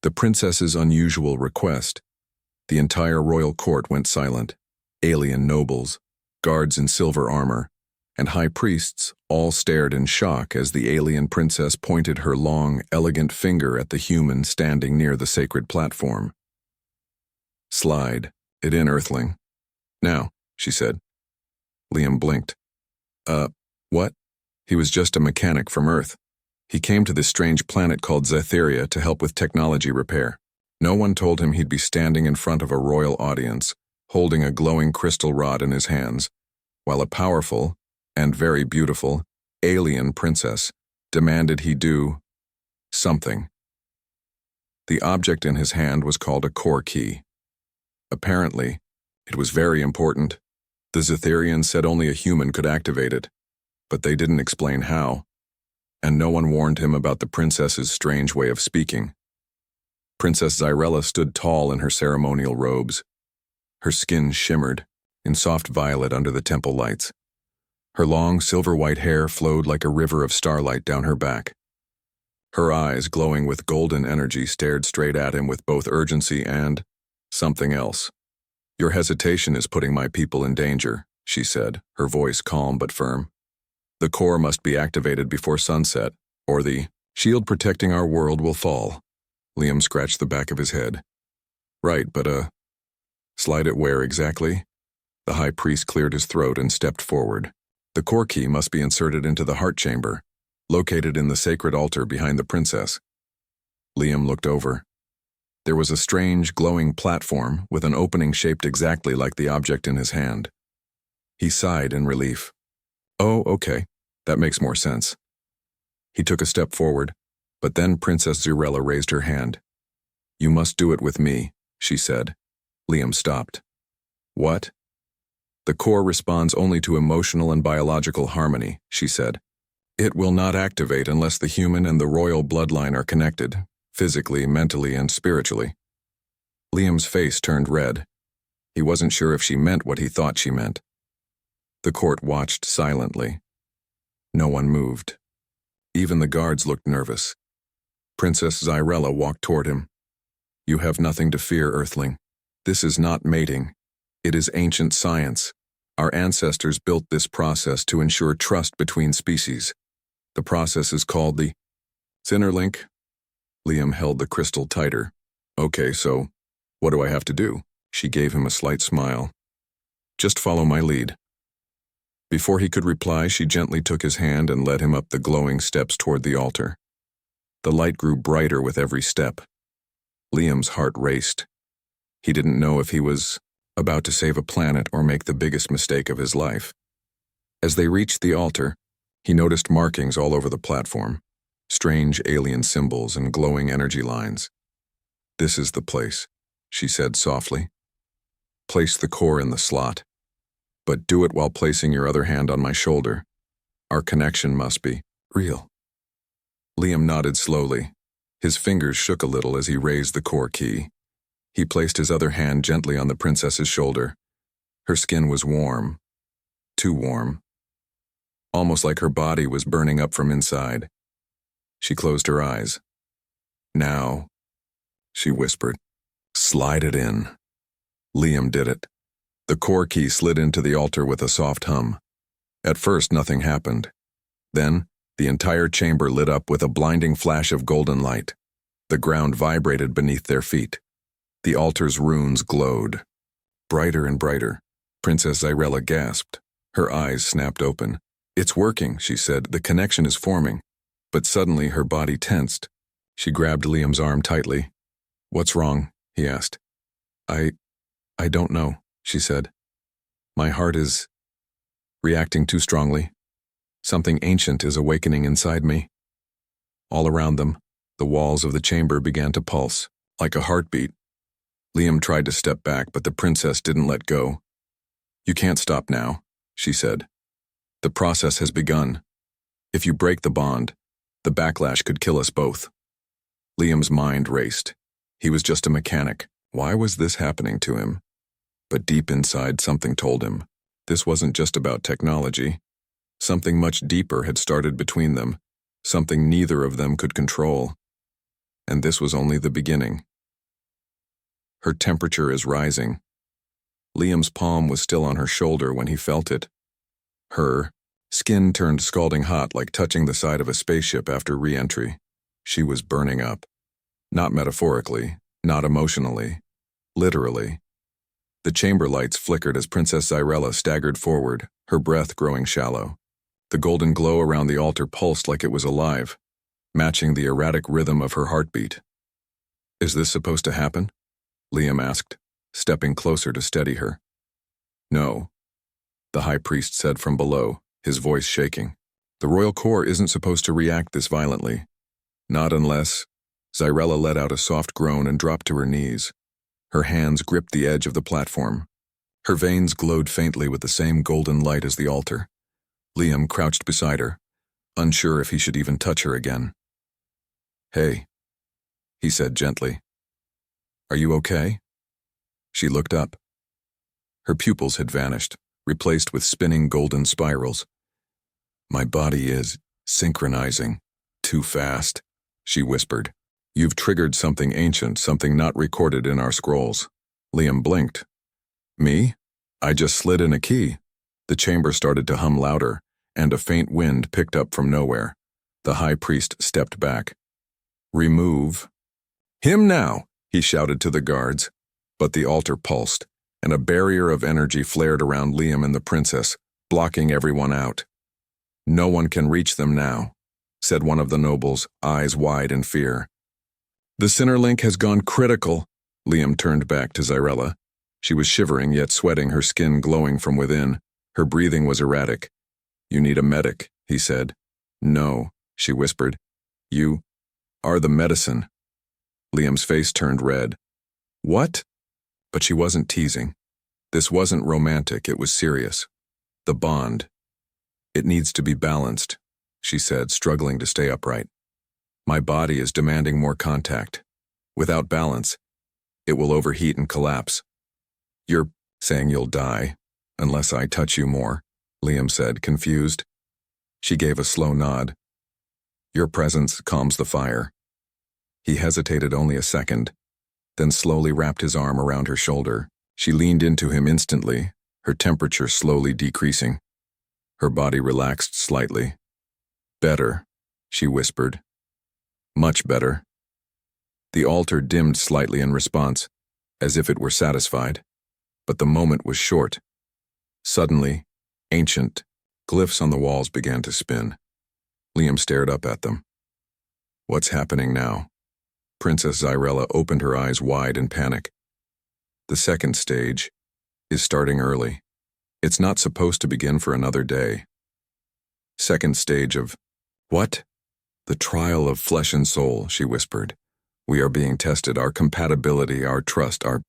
The princess's unusual request. The entire royal court went silent. Alien nobles, guards in silver armor, and high priests all stared in shock as the alien princess pointed her long, elegant finger at the human standing near the sacred platform. "Slide it in, Earthling. Now," she said. Liam blinked. What? He was just a mechanic from Earth. He came to this strange planet called Zytheria to help with technology repair. No one told him he'd be standing in front of a royal audience, holding a glowing crystal rod in his hands, while a powerful, and very beautiful, alien princess demanded he do something. The object in his hand was called a core key. Apparently, it was very important. The Zytherians said only a human could activate it, but they didn't explain how, and no one warned him about the princess's strange way of speaking. Princess Zyrella stood tall in her ceremonial robes. Her skin shimmered in soft violet under the temple lights. Her long silver-white hair flowed like a river of starlight down her back. Her eyes, glowing with golden energy, stared straight at him with both urgency and something else. "Your hesitation is putting my people in danger," she said, her voice calm but firm. "The core must be activated before sunset, or the shield protecting our world will fall." Liam scratched the back of his head. "Right, but slide it where exactly?" The high priest cleared his throat and stepped forward. "The core key must be inserted into the heart chamber, located in the sacred altar behind the princess." Liam looked over. There was a strange, glowing platform with an opening shaped exactly like the object in his hand. He sighed in relief. "Oh, okay. That makes more sense." He took a step forward, but then Princess Zyrella raised her hand. "You must do it with me," she said. Liam stopped. "What?" "The core responds only to emotional and biological harmony," she said. "It will not activate unless the human and the royal bloodline are connected, physically, mentally, and spiritually." Liam's face turned red. He wasn't sure if she meant what he thought she meant. The court watched silently. No one moved. Even the guards looked nervous. Princess Zyrella walked toward him. "You have nothing to fear, Earthling. This is not mating. It is ancient science. Our ancestors built this process to ensure trust between species. The process is called the Zinnerlink." Liam held the crystal tighter. "Okay, so what do I have to do?" She gave him a slight smile. "Just follow my lead." Before he could reply, she gently took his hand and led him up the glowing steps toward the altar. The light grew brighter with every step. Liam's heart raced. He didn't know if he was about to save a planet or make the biggest mistake of his life. As they reached the altar, he noticed markings all over the platform, strange alien symbols and glowing energy lines. "This is the place," she said softly. "Place the core in the slot. But do it while placing your other hand on my shoulder. Our connection must be real." Liam nodded slowly. His fingers shook a little as he raised the core key. He placed his other hand gently on the princess's shoulder. Her skin was warm. Too warm. Almost like her body was burning up from inside. She closed her eyes. "Now," she whispered. "Slide it in." Liam did it. The core key slid into the altar with a soft hum. At first, nothing happened. Then, the entire chamber lit up with a blinding flash of golden light. The ground vibrated beneath their feet. The altar's runes glowed. Brighter and brighter. Princess Zyrella gasped. Her eyes snapped open. "It's working," she said. "The connection is forming." But suddenly her body tensed. She grabbed Liam's arm tightly. "What's wrong?" he asked. I don't know," she said. "My heart is reacting too strongly. Something ancient is awakening inside me." All around them, the walls of the chamber began to pulse, like a heartbeat. Liam tried to step back, but the princess didn't let go. "You can't stop now," she said. "The process has begun. If you break the bond, the backlash could kill us both." Liam's mind raced. He was just a mechanic. Why was this happening to him? But deep inside, something told him this wasn't just about technology. Something much deeper had started between them, something neither of them could control. And this was only the beginning. Her temperature is rising. Liam's palm was still on her shoulder when he felt it. Her skin turned scalding hot, like touching the side of a spaceship after re-entry. She was burning up. Not metaphorically, not emotionally, literally. The chamber lights flickered as Princess Zyrella staggered forward, her breath growing shallow. The golden glow around the altar pulsed like it was alive, matching the erratic rhythm of her heartbeat. "Is this supposed to happen?" Liam asked, stepping closer to steady her. "No," the high priest said from below, his voice shaking. "The royal core isn't supposed to react this violently. Not unless—" Zyrella let out a soft groan and dropped to her knees. Her hands gripped the edge of the platform. Her veins glowed faintly with the same golden light as the altar. Liam crouched beside her, unsure if he should even touch her again. "Hey," he said gently. "Are you okay?" She looked up. Her pupils had vanished, replaced with spinning golden spirals. "My body is synchronizing too fast," she whispered. "You've triggered something ancient, something not recorded in our scrolls." Liam blinked. "Me? I just slid in a key." The chamber started to hum louder, and a faint wind picked up from nowhere. The high priest stepped back. "Remove him now," he shouted to the guards. But the altar pulsed, and a barrier of energy flared around Liam and the princess, blocking everyone out. "No one can reach them now," said one of the nobles, eyes wide in fear. "The Sinner Link has gone critical." Liam turned back to Zyrella. She was shivering yet sweating, her skin glowing from within. Her breathing was erratic. "You need a medic," he said. "No," she whispered. "You are the medicine." Liam's face turned red. "What?" But she wasn't teasing. This wasn't romantic, it was serious. "The bond. It needs to be balanced," she said, struggling to stay upright. "My body is demanding more contact. Without balance, it will overheat and collapse." "You're saying you'll die, unless I touch you more," Liam said, confused. She gave a slow nod. "Your presence calms the fire." He hesitated only a second, then slowly wrapped his arm around her shoulder. She leaned into him instantly, her temperature slowly decreasing. Her body relaxed slightly. "Better," she whispered. "Much better." The altar dimmed slightly in response, as if it were satisfied. But the moment was short. Suddenly, ancient glyphs on the walls began to spin. Liam stared up at them. "What's happening now?" Princess Zyrella opened her eyes wide in panic. "The second stage is starting early. It's not supposed to begin for another day." "Second stage of what?" "The trial of flesh and soul," she whispered. "We are being tested, our compatibility, our trust, our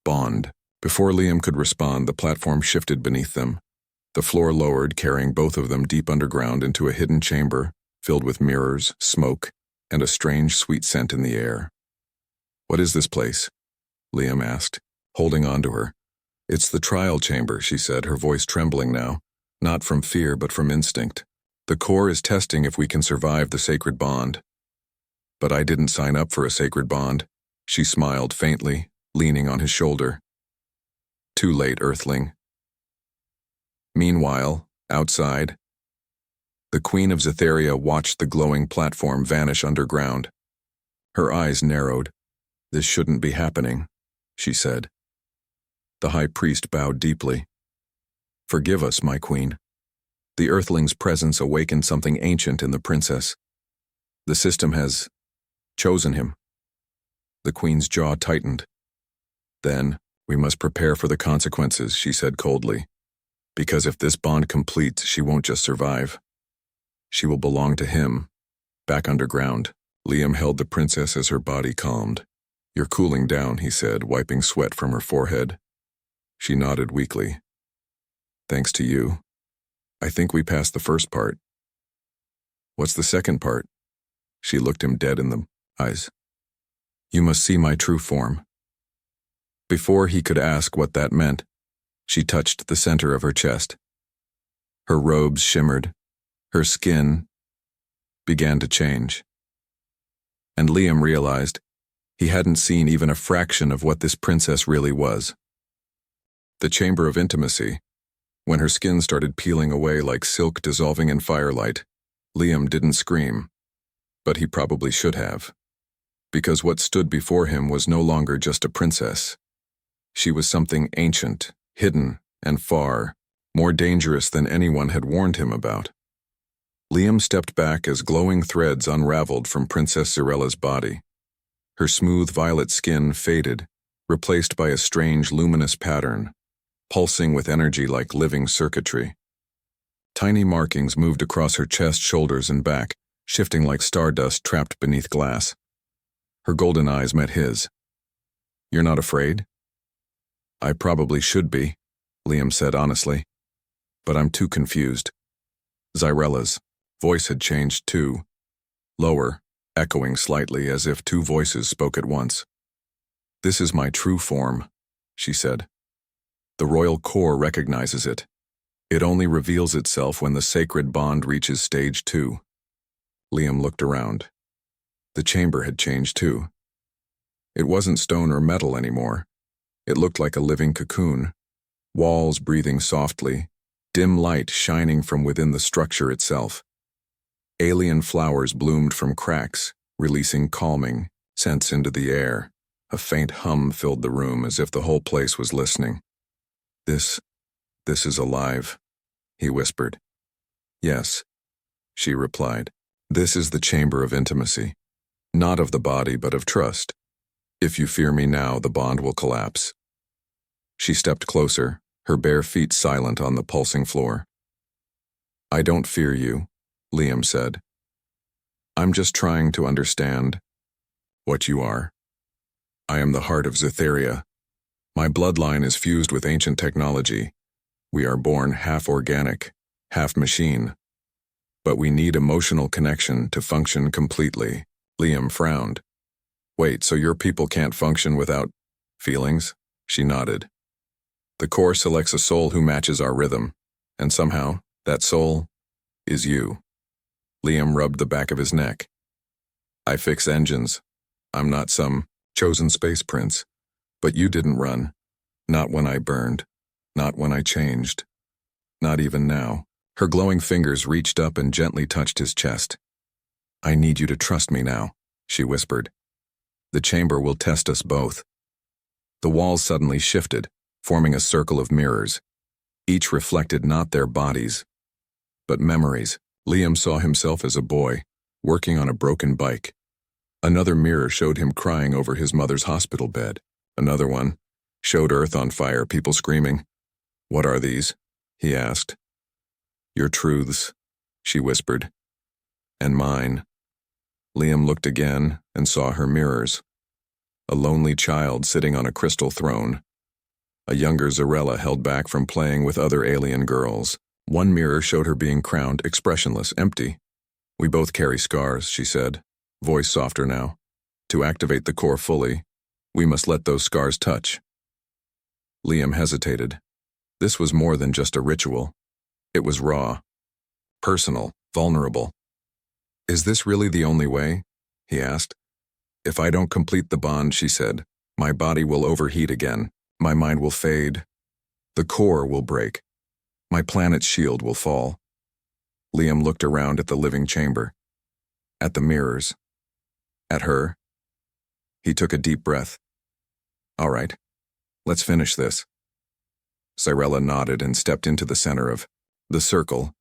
bond." Before Liam could respond, the platform shifted beneath them. The floor lowered, carrying both of them deep underground into a hidden chamber, filled with mirrors, smoke, and a strange sweet scent in the air. "What is this place?" Liam asked, holding on to her. "It's the trial chamber," she said, her voice trembling now, not from fear but from instinct. "The core is testing if we can survive the sacred bond." "But I didn't sign up for a sacred bond." She smiled faintly, leaning on his shoulder. "Too late, Earthling." Meanwhile, outside, the Queen of Zytheria watched the glowing platform vanish underground. Her eyes narrowed. "This shouldn't be happening," she said. The high priest bowed deeply. "Forgive us, my queen." The Earthling's presence awakened something ancient in the princess. "The system has chosen him." The queen's jaw tightened. "Then, we must prepare for the consequences," she said coldly. "Because if this bond completes, she won't just survive. She will belong to him, back underground." Liam held the princess as her body calmed. "You're cooling down," he said, wiping sweat from her forehead. She nodded weakly. "Thanks to you. I think we passed the first part." "What's the second part?" She looked him dead in the eyes. "You must see my true form." Before he could ask what that meant, she touched the center of her chest. Her robes shimmered. Her skin began to change. And Liam realized he hadn't seen even a fraction of what this princess really was. The chamber of intimacy. When her skin started peeling away like silk dissolving in firelight, Liam didn't scream. But he probably should have. Because what stood before him was no longer just a princess. She was something ancient, hidden, and far, more dangerous than anyone had warned him about. Liam stepped back as glowing threads unraveled from Princess Zyrella's body. Her smooth violet skin faded, replaced by a strange luminous pattern, pulsing with energy like living circuitry. Tiny markings moved across her chest, shoulders, and back, shifting like stardust trapped beneath glass. Her golden eyes met his. "You're not afraid?" "I probably should be," Liam said honestly. "But I'm too confused." Zyrella's voice had changed too, lower, echoing slightly as if two voices spoke at once. "This is my true form," she said. "The royal core recognizes it. It only reveals itself when the sacred bond reaches stage 2. Liam looked around. The chamber had changed too. It wasn't stone or metal anymore. It looked like a living cocoon, walls breathing softly, dim light shining from within the structure itself. Alien flowers bloomed from cracks, releasing calming scents into the air. A faint hum filled the room as if the whole place was listening. This is alive," he whispered. "Yes," she replied. "This is the chamber of intimacy. Not of the body, but of trust. If you fear me now, the bond will collapse." She stepped closer, her bare feet silent on the pulsing floor. "I don't fear you," Liam said. "I'm just trying to understand what you are. I am the heart of Zytheria. My bloodline is fused with ancient technology. We are born half organic, half machine. But we need emotional connection to function completely." Liam frowned. "Wait, so your people can't function without feelings?" She nodded. "The core selects a soul who matches our rhythm, and somehow, that soul is you." Liam rubbed the back of his neck. "I fix engines. I'm not some chosen space prince. But you didn't run. Not when I burned. Not when I changed. Not even now." Her glowing fingers reached up and gently touched his chest. "I need you to trust me now," she whispered. "The chamber will test us both." The walls suddenly shifted, forming a circle of mirrors. Each reflected not their bodies, but memories. Liam saw himself as a boy, working on a broken bike. Another mirror showed him crying over his mother's hospital bed. Another one showed Earth on fire, people screaming. "What are these?" he asked. "Your truths," she whispered. "And mine." Liam looked again and saw her mirrors. A lonely child sitting on a crystal throne. A younger Zyzerella held back from playing with other alien girls. One mirror showed her being crowned, expressionless, empty. "We both carry scars," she said, voice softer now. "To activate the core fully, we must let those scars touch." Liam hesitated. This was more than just a ritual. It was raw, personal, vulnerable. "Is this really the only way?" he asked. "If I don't complete the bond," she said, "my body will overheat again. My mind will fade. The core will break. My planet's shield will fall." Liam looked around at the living chamber, at the mirrors, at her. He took a deep breath. "All right, let's finish this." Zyzerella nodded and stepped into the center of the circle.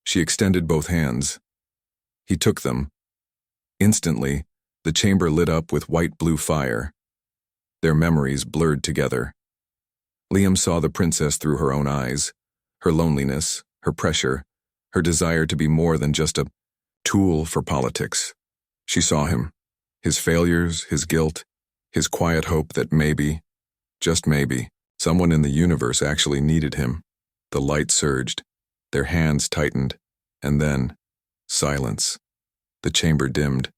She extended both hands. He took them. Instantly, the chamber lit up with white-blue fire. Their memories blurred together. Liam saw the princess through her own eyes, her loneliness, her pressure, her desire to be more than just a tool for politics. She saw him, his failures, his guilt, his quiet hope that maybe, just maybe, someone in the universe actually needed him. The light surged, their hands tightened, and then, silence. The chamber dimmed.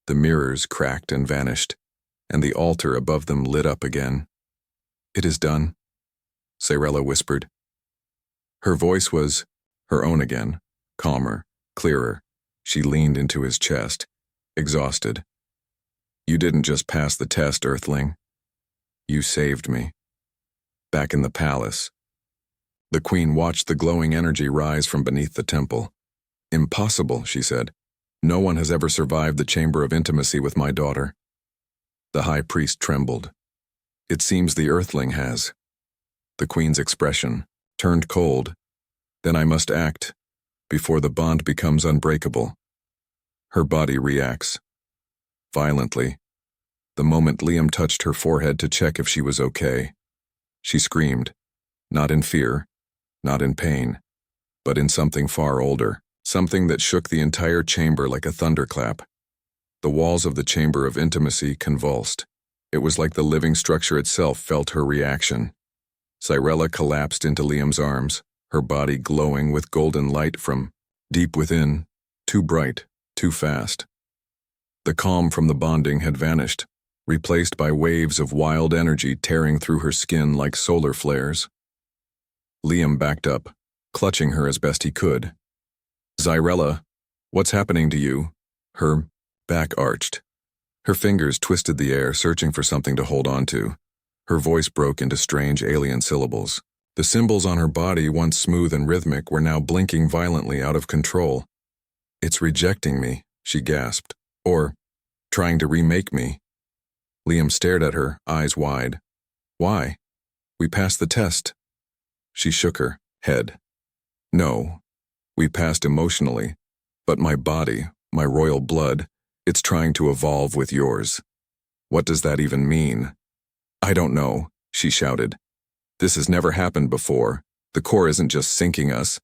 The mirrors cracked and vanished, and the altar above them lit up again. "It is done," Zyzerella whispered. Her voice was her own again, calmer, clearer. She leaned into his chest. exhausted. You didn't just pass the test, Earthling. You saved me. Back in the palace, the queen watched the glowing energy rise from beneath the temple. Impossible, she said. No one has ever survived the chamber of intimacy with my daughter. The high priest trembled. It seems the Earthling has. The queen's expression turned cold. Then I must act, before the bond becomes unbreakable. Her body reacts. Violently. The moment Liam touched her forehead to check if she was okay, she screamed, not in fear, not in pain, but in something far older, something that shook the entire chamber like a thunderclap. The walls of the chamber of intimacy convulsed. It was like the living structure itself felt her reaction. Cyrella collapsed into Liam's arms, her body glowing with golden light from deep within, too bright, too fast. The calm from the bonding had vanished, replaced by waves of wild energy tearing through her skin like solar flares. Liam backed up, clutching her as best he could. Cyrella, what's happening to you? Her back arched. Her fingers twisted the air, searching for something to hold on to. Her voice broke into strange alien syllables. The symbols on her body, once smooth and rhythmic, were now blinking violently out of control. It's rejecting me, she gasped. Or trying to remake me. Liam stared at her, eyes wide. Why? We passed the test. She shook her head. No, we passed emotionally, but my body, my royal blood, it's trying to evolve with yours. What does that even mean? I don't know, she shouted. This has never happened before. The core isn't just sinking us.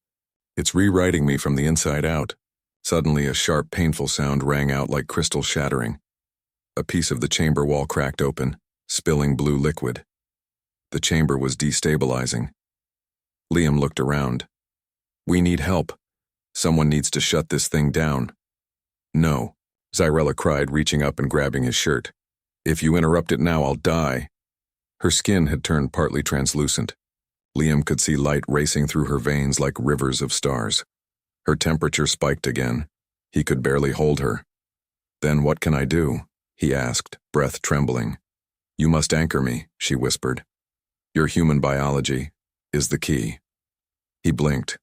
It's rewriting me from the inside out. Suddenly a sharp, painful sound rang out like crystal shattering. A piece of the chamber wall cracked open, spilling blue liquid. The chamber was destabilizing. Liam looked around. We need help. Someone needs to shut this thing down. No, Cyrella cried, reaching up and grabbing his shirt. If you interrupt it now, I'll die. Her skin had turned partly translucent. Liam could see light racing through her veins like rivers of stars. Her temperature spiked again. He could barely hold her. Then what can I do? He asked, breath trembling. You must anchor me, she whispered. Your human biology is the key. He blinked.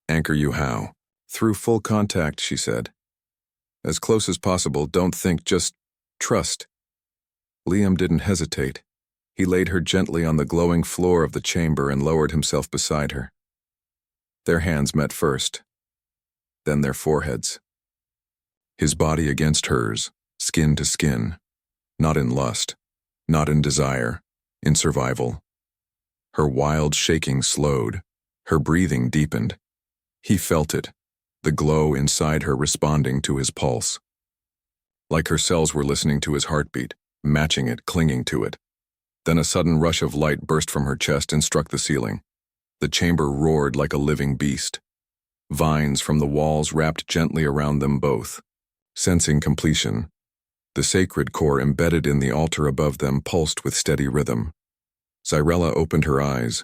Anchor you how? Through full contact, she said. As close as possible, don't think, just trust. Liam didn't hesitate. He laid her gently on the glowing floor of the chamber and lowered himself beside her. Their hands met first, then their foreheads. His body against hers, skin to skin, not in lust, not in desire, in survival. Her wild shaking slowed, her breathing deepened. He felt it, the glow inside her responding to his pulse. Like her cells were listening to his heartbeat, matching it, clinging to it. Then a sudden rush of light burst from her chest and struck the ceiling. The chamber roared like a living beast. Vines from the walls wrapped gently around them both. Sensing completion, the sacred core embedded in the altar above them pulsed with steady rhythm. Cyrella opened her eyes,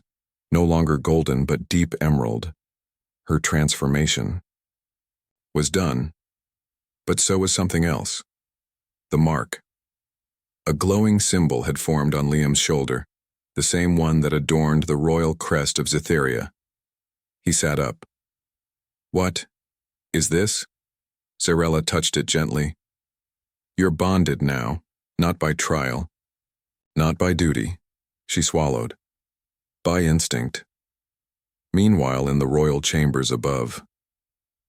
no longer golden but deep emerald. Her transformation was done, but so was something else. The mark. A glowing symbol had formed on Liam's shoulder, the same one that adorned the royal crest of Zytheria. He sat up. What is this? Cyrella touched it gently. You're bonded now, not by trial, not by duty, she swallowed, by instinct. Meanwhile, in the royal chambers above,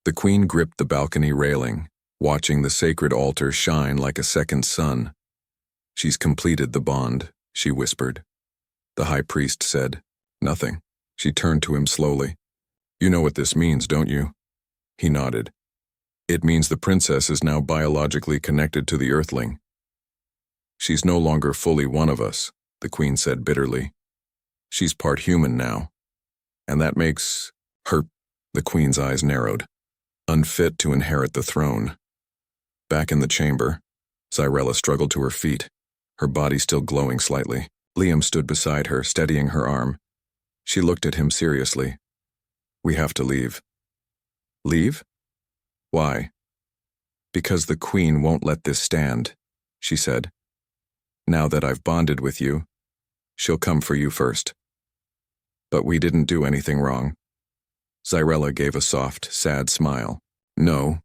the queen gripped the balcony railing, watching the sacred altar shine like a second sun. She's completed the bond, she whispered. The high priest said, nothing. She turned to him slowly. You know what this means, don't you? He nodded. It means the princess is now biologically connected to the Earthling. She's no longer fully one of us, the queen said bitterly. She's part human now. And that makes her, the queen's eyes narrowed, unfit to inherit the throne. Back in the chamber, Cyrella struggled to her feet, her body still glowing slightly. Liam stood beside her, steadying her arm. She looked at him seriously. We have to leave. Leave? Why? Because the Queen won't let this stand, she said. Now that I've bonded with you, she'll come for you first. But we didn't do anything wrong. Zyrella gave a soft, sad smile. No,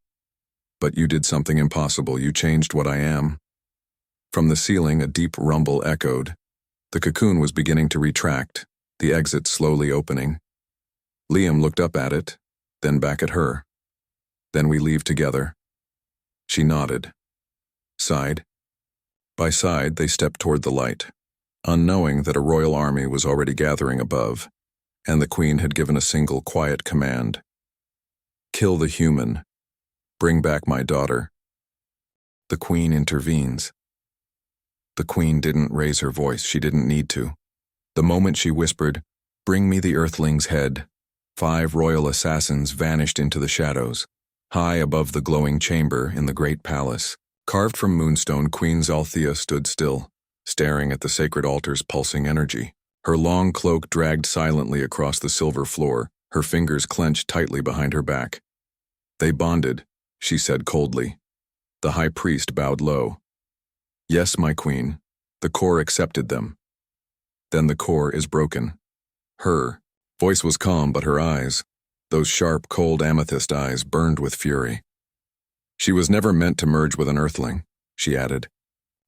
but you did something impossible. You changed what I am. From the ceiling, a deep rumble echoed. The cocoon was beginning to retract, the exit slowly opening. Liam looked up at it, then back at her. Then we leave together. She nodded. Sighed. By side, they stepped toward the light, unknowing that a royal army was already gathering above, and the Queen had given a single quiet command. Kill the human. Bring back my daughter. The Queen intervenes. The Queen didn't raise her voice. She didn't need to. The moment she whispered, "Bring me the Earthling's head," 5 royal assassins vanished into the shadows, high above the glowing chamber in the great palace. Carved from moonstone, Queen Zalthea stood still, staring at the sacred altar's pulsing energy. Her long cloak dragged silently across the silver floor, her fingers clenched tightly behind her back. They bonded, she said coldly. The high priest bowed low. Yes, my queen, the core accepted them. Then the core is broken. Her voice was calm, but her eyes, those sharp, cold amethyst eyes, burned with fury. She was never meant to merge with an earthling, she added.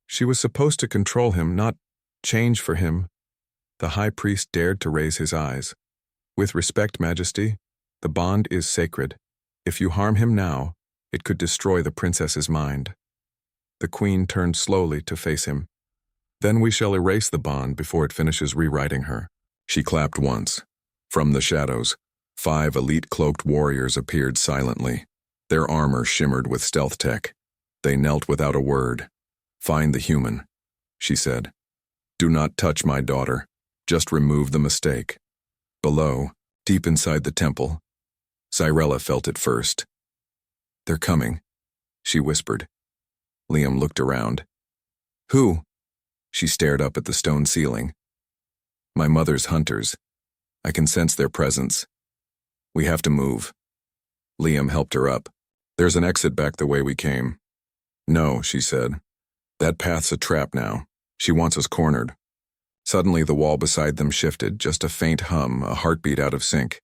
She was supposed to control him, not change for him. The high priest dared to raise his eyes. With respect, Majesty, the bond is sacred. If you harm him now, it could destroy the princess's mind. The queen turned slowly to face him. Then we shall erase the bond before it finishes rewriting her. She clapped once. From the shadows, 5 elite cloaked warriors appeared silently. Their armor shimmered with stealth tech. They knelt without a word. Find the human, she said. Do not touch my daughter. Just remove the mistake. Below, deep inside the temple, Zyrella felt it first. They're coming, she whispered. Liam looked around. Who? She stared up at the stone ceiling. My mother's hunters. I can sense their presence. We have to move. Liam helped her up. There's an exit back the way we came. No, she said. That path's a trap now. She wants us cornered. Suddenly the wall beside them shifted, just a faint hum, a heartbeat out of sync.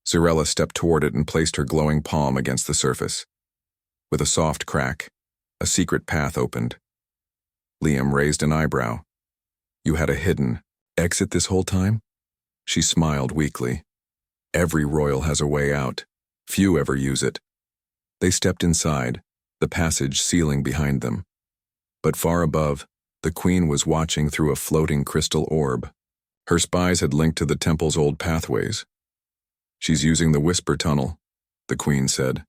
Zyrella stepped toward it and placed her glowing palm against the surface. With a soft crack, a secret path opened. Liam raised an eyebrow. You had a hidden exit this whole time? She smiled weakly. Every royal has a way out. Few ever use it. They stepped inside, the passage sealing behind them. But far above, the queen was watching through a floating crystal orb. Her spies had linked to the temple's old pathways. She's using the whisper tunnel, the queen said.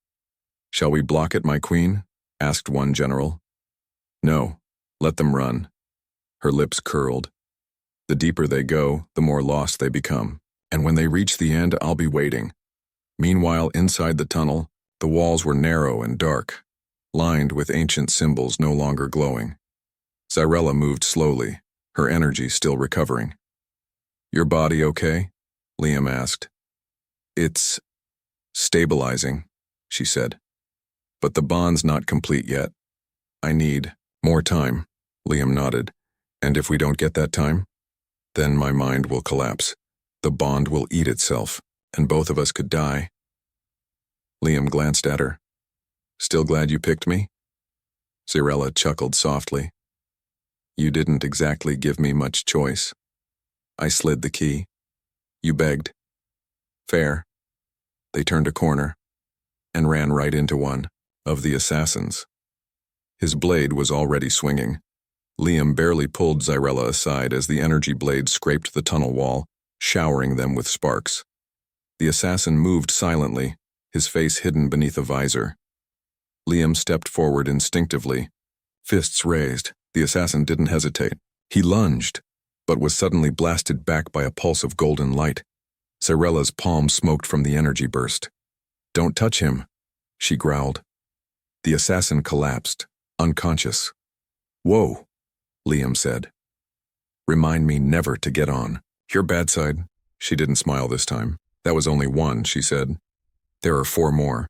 Shall we block it, my queen? Asked one general. No, let them run. Her lips curled. The deeper they go, the more lost they become. And when they reach the end, I'll be waiting. Meanwhile, inside the tunnel, the walls were narrow and dark, lined with ancient symbols no longer glowing. Zyrella moved slowly, her energy still recovering. Your body okay? Liam asked. It's stabilizing, she said. But the bond's not complete yet. I need more time, Liam nodded. And if we don't get that time, then my mind will collapse. The bond will eat itself, and both of us could die. Liam glanced at her. Still glad you picked me? Zyrella chuckled softly. You didn't exactly give me much choice. I slid the key. You begged. Fair. They turned a corner and ran right into one of the assassins. His blade was already swinging. Liam barely pulled Zyrella aside as the energy blade scraped the tunnel wall, showering them with sparks. The assassin moved silently, his face hidden beneath a visor. Liam stepped forward instinctively, fists raised. The assassin didn't hesitate. He lunged, but was suddenly blasted back by a pulse of golden light. Zyrella's palm smoked from the energy burst. Don't touch him, she growled. The assassin collapsed, unconscious. Whoa, Liam said. Remind me never to get on. Your bad side. She didn't smile this time. That was only one, she said. There are 4 more.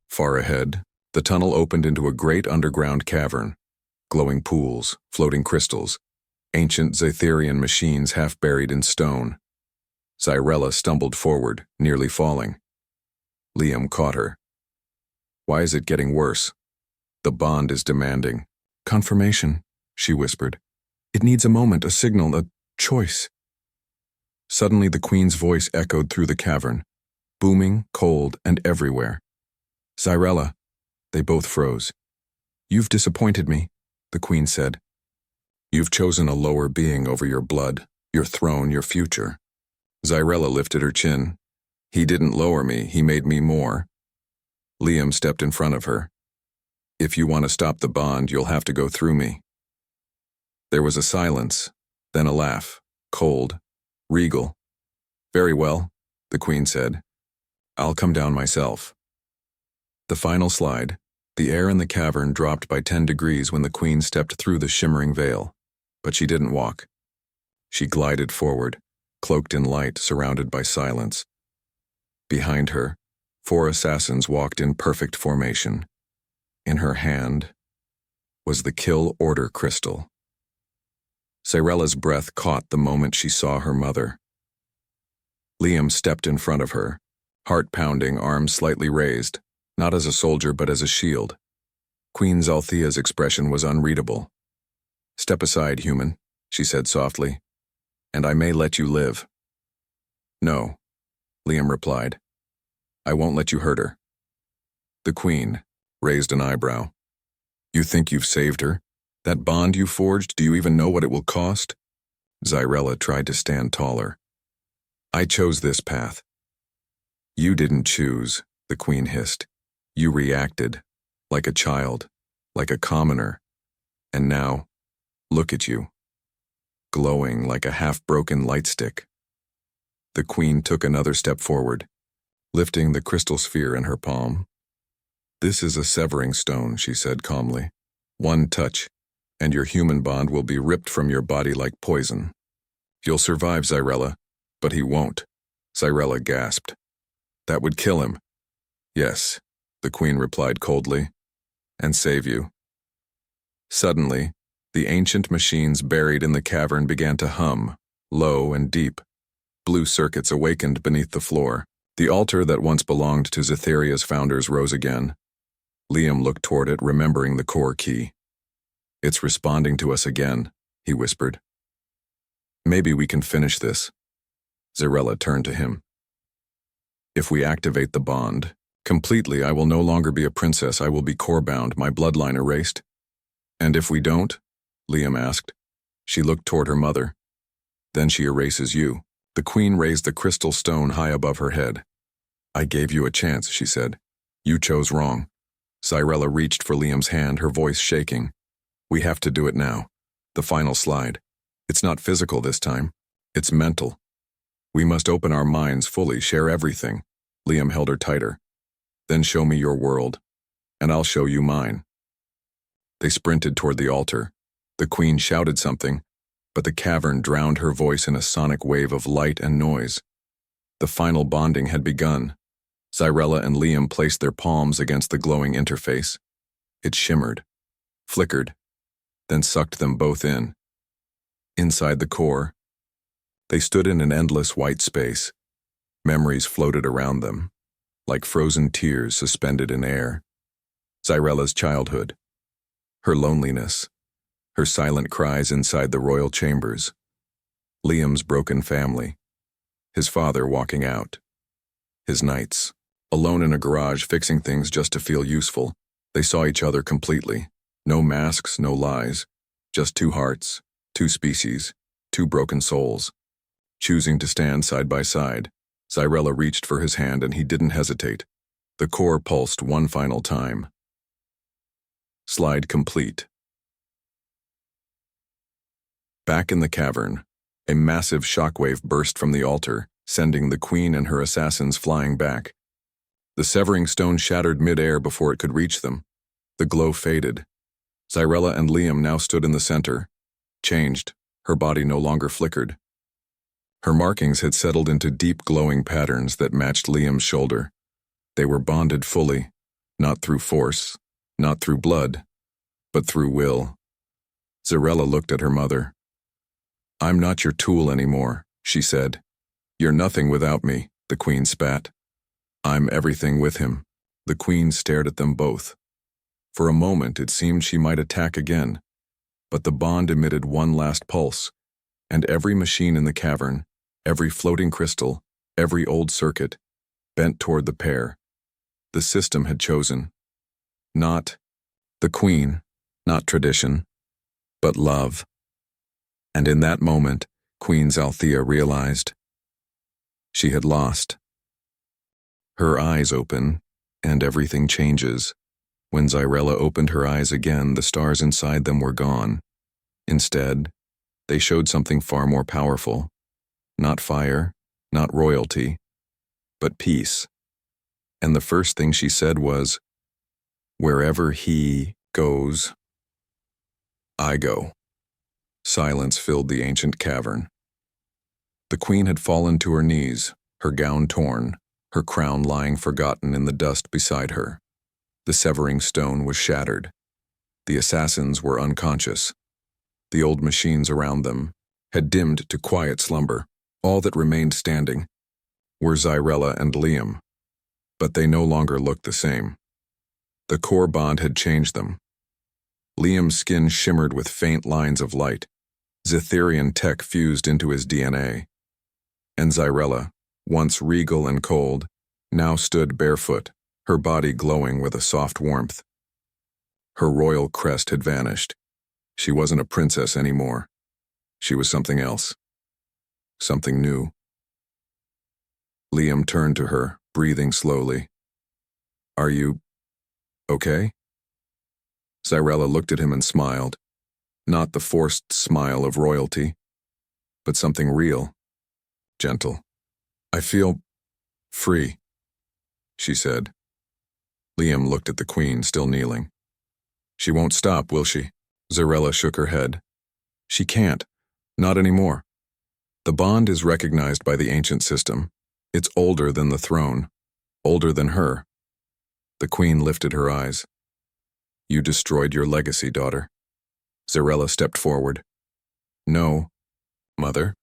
Far ahead, The tunnel opened into a great underground cavern, glowing pools, floating crystals, ancient Zytherian machines half buried in stone. Zyrella stumbled forward, nearly falling. Liam caught her. "Why is it getting worse?" "The bond is demanding." "Confirmation," she whispered. "It needs a moment, a signal, a choice." Suddenly the Queen's voice echoed through the cavern, booming, cold, and everywhere. "Zyrella." They both froze. "You've disappointed me," the Queen said. "You've chosen a lower being over your blood, your throne, your future." Zyrella lifted her chin. "He didn't lower me, he made me more." Liam stepped in front of her. "If you want to stop the bond, you'll have to go through me." There was a silence, then a laugh, cold, regal. "Very well," the Queen said. "I'll come down myself." The final slide. The air in the cavern dropped by 10 degrees when the Queen stepped through the shimmering veil. But she didn't walk. She glided forward, cloaked in light, surrounded by silence. Behind her, 4 assassins walked in perfect formation. In her hand was the kill order crystal. Cyrella's breath caught the moment she saw her mother. Liam stepped in front of her, heart pounding, arms slightly raised, not as a soldier but as a shield. Queen Zalthea's expression was unreadable. "Step aside, human," she said softly, "and I may let you live." "No," Liam replied. "I won't let you hurt her." The Queen raised an eyebrow. "You think you've saved her? That bond you forged, do you even know what it will cost?" Zyrella tried to stand taller. "I chose this path." "You didn't choose," the Queen hissed. "You reacted, like a child, like a commoner. And now, look at you, glowing like a half-broken lightstick." The Queen took another step forward, lifting the crystal sphere in her palm. "This is a severing stone," she said calmly. "One touch, and your human bond will be ripped from your body like poison. You'll survive, Zyrella, but he won't." Zyrella gasped. "That would kill him." "Yes," the Queen replied coldly, "and save you." Suddenly, the ancient machines buried in the cavern began to hum, low and deep. Blue circuits awakened beneath the floor. The altar that once belonged to Zytheria's founders rose again. Liam looked toward it, remembering the core key. "It's responding to us again," he whispered. "Maybe we can finish this." Zyrella turned to him. "If we activate the bond completely, I will no longer be a princess. I will be core-bound, my bloodline erased." "And if we don't?" Liam asked. She looked toward her mother. "Then she erases you." The Queen raised the crystal stone high above her head. "I gave you a chance," she said. "You chose wrong." Zyrella reached for Liam's hand, her voice shaking. "We have to do it now. The final slide. It's not physical this time. It's mental. We must open our minds fully, share everything." Liam held her tighter. "Then show me your world, and I'll show you mine." They sprinted toward the altar. The Queen shouted something, but the cavern drowned her voice in a sonic wave of light and noise. The final bonding had begun. Zyrella and Liam placed their palms against the glowing interface. It shimmered, flickered, then sucked them both in. Inside the core, they stood in an endless white space. Memories floated around them, like frozen tears suspended in air. Zyrella's childhood, her loneliness, her silent cries inside the royal chambers. Liam's broken family, his father walking out. His nights, alone in a garage fixing things just to feel useful. They saw each other completely. No masks, no lies. Just 2 hearts, 2 species, 2 broken souls. Choosing to stand side by side, Zyrella reached for his hand and he didn't hesitate. The core pulsed one final time. Slide complete. Back in the cavern, a massive shockwave burst from the altar, sending the Queen and her assassins flying back. The severing stone shattered mid-air before it could reach them. The glow faded. Zyrella and Liam now stood in the center. Changed, her body no longer flickered. Her markings had settled into deep glowing patterns that matched Liam's shoulder. They were bonded fully, not through force, Not through blood, but through will. Zarella looked at her mother. "I'm not your tool anymore," she said. "You're nothing without me," the queen spat. "I'm everything with him." The queen stared at them both. For a moment it seemed she might attack again, but the bond emitted one last pulse, and every machine in the cavern, every floating crystal, every old circuit, bent toward the pair. The system had chosen. Not the queen, not tradition, but love. And in that moment, Queen Zalthea realized she had lost. Her eyes open, and everything changes. When Zyrella opened her eyes again, the stars inside them were gone. Instead, they showed something far more powerful. Not fire, not royalty, but peace. And the first thing she said was, "Wherever he goes, I go." Silence filled the ancient cavern. The queen had fallen to her knees, her gown torn, her crown lying forgotten in the dust beside her. The severing stone was shattered. The assassins were unconscious. The old machines around them had dimmed to quiet slumber. All that remained standing were Zyrella and Liam, but they no longer looked the same. The core bond had changed them. Liam's skin shimmered with faint lines of light. Zytherian tech fused into his DNA. And Zyrella, once regal and cold, now stood barefoot, her body glowing with a soft warmth. Her royal crest had vanished. She wasn't a princess anymore. She was something else. Something new. Liam turned to her, breathing slowly. "Are you okay?" Zyrella looked at him and smiled. Not the forced smile of royalty, but something real, gentle. "I feel free," she said. Liam looked at the queen, still kneeling. "She won't stop, will she?" Zyrella shook her head. "She can't. Not anymore. The bond is recognized by the ancient system. It's older than the throne, older than her." The queen lifted her eyes. "You destroyed your legacy, daughter." Zyrella stepped forward. "No, mother.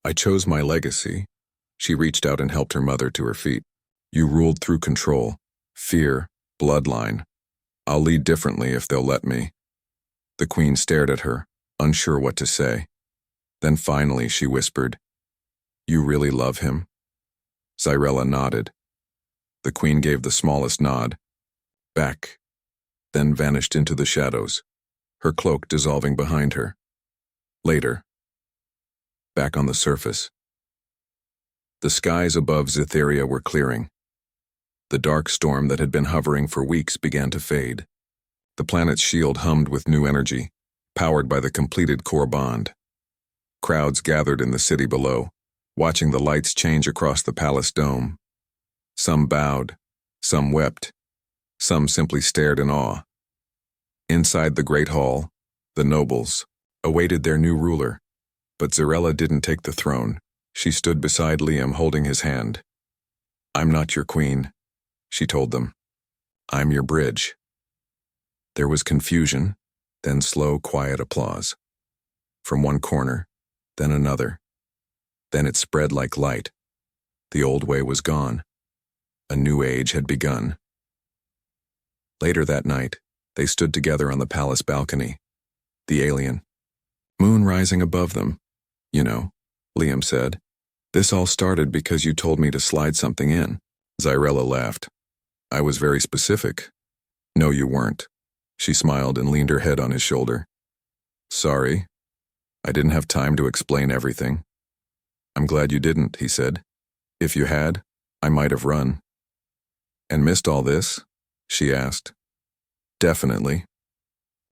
I chose my legacy." She reached out and helped her mother to her feet. "You ruled through control, fear, bloodline. I'll lead differently if they'll let me." The queen stared at her, unsure what to say. Then finally she whispered, "You really love him?" Zyrella nodded. The queen gave the smallest nod, back, then vanished into the shadows, her cloak dissolving behind her. Later, back on the surface. The skies above Zytheria were clearing. The dark storm that had been hovering for weeks began to fade. The planet's shield hummed with new energy, powered by the completed core bond. Crowds gathered in the city below, watching the lights change across the palace dome. Some bowed, some wept, some simply stared in awe. Inside the great hall, the nobles awaited their new ruler, but Zyrella didn't take the throne. She stood beside Liam, holding his hand. "I'm not your queen," she told them. "I'm your bridge." There was confusion, then slow, quiet applause. From one corner, then another. Then it spread like light. The old way was gone. A new age had begun. Later that night, they stood together on the palace balcony. The alien. Moon rising above them. "You know," Liam said, "this all started because you told me to slide something in." Zyrella laughed. "I was very specific." "No, you weren't." She smiled and leaned her head on his shoulder. "Sorry. I didn't have time to explain everything." "I'm glad you didn't," he said. "If you had, I might have run." "And missed all this?" she asked. "Definitely."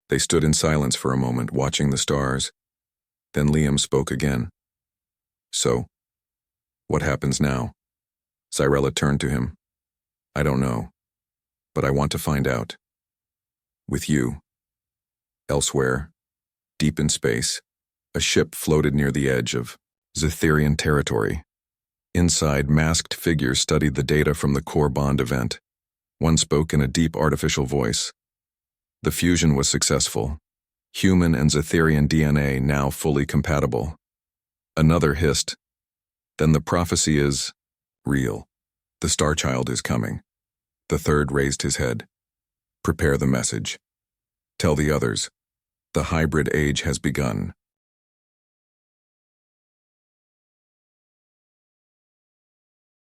They stood in silence for a moment, watching the stars. Then Liam spoke again. "So, what happens now?" Zyrella turned to him. "I don't know, but I want to find out. With you." Elsewhere, deep in space, a ship floated near the edge of Zytherian territory. Inside, masked figures studied the data from the core bond event. One spoke in a deep artificial voice. The fusion was successful. Human and Zytherian DNA now fully compatible. Another hissed. Then the prophecy is real. The Star Child is coming. The third raised his head. Prepare the message. Tell the others. The hybrid age has begun.